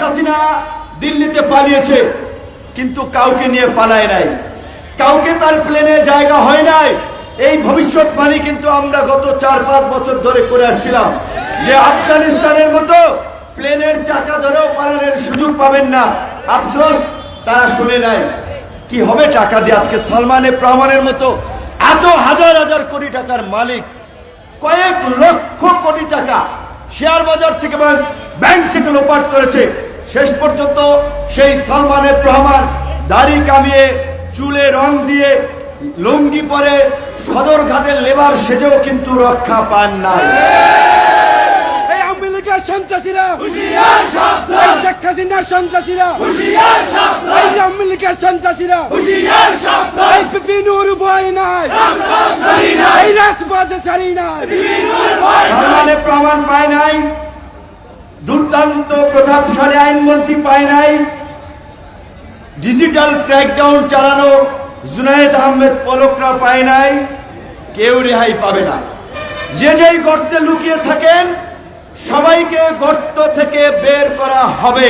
হাসিনা দিল্লিতে পালিয়েছে, কিন্তু কাউকে নিয়ে পালায় নাই, কাউকে তার প্লেনে জায়গা হয় নাই। এই ভবিষ্যৎবাণী কিন্তু আমরা গত 4-5 বছর ধরে করে আসছিলাম যে আফগানিস্তানের মতো প্লেনের চাকা ধরেও পালানোর সুযোগ পাবেন না। আফসোস তারা শুনে নাই। কি হবে টাকা দিয়ে? আজকে সালমান এফ রহমানের মতো এত হাজার হাজার কোটি টাকার মালিক, কয়েক লক্ষ কোটি টাকা শেয়ার বাজার থেকে ব্যাংক থেকে লোপাট করেছে। শেষ পর্যন্ত সেই সালমান এফ রহমান দাড়ি কামিয়ে, চুলে রং দিয়ে, লুঙ্গি পরে সদরঘাটের লেবার সেজেও কিন্তু রক্ষা পান নাই। সন্ত্রাসীরা হুঁশিয়ার সাবধান, শেখ হাসিনার সন্ত্রাসীরা হুঁশিয়ার সাবধান, আওয়ামী লীগের সন্ত্রাসীরা হুঁশিয়ার সাবধান, বিপিনুর ভয় নাই, রাজপথ ছাড়ি নাই, রাজপথ ছাড়ি নাই, বিপিনুর ভয় নাই। সালমান এফ রহমান পায় নাই, দুর্দান্ত প্রতাপশালী আইনমন্ত্রী পায় নাই, ডিজিটাল ক্র্যাকডাউন চালানো জুনায়েদ আহমেদ পলকরা পায় নাই, কেউ রেহাই পাবে না। যে যেই গর্তে লুকিয়ে থাকেন সবাইকে গর্ত থেকে বের করা হবে।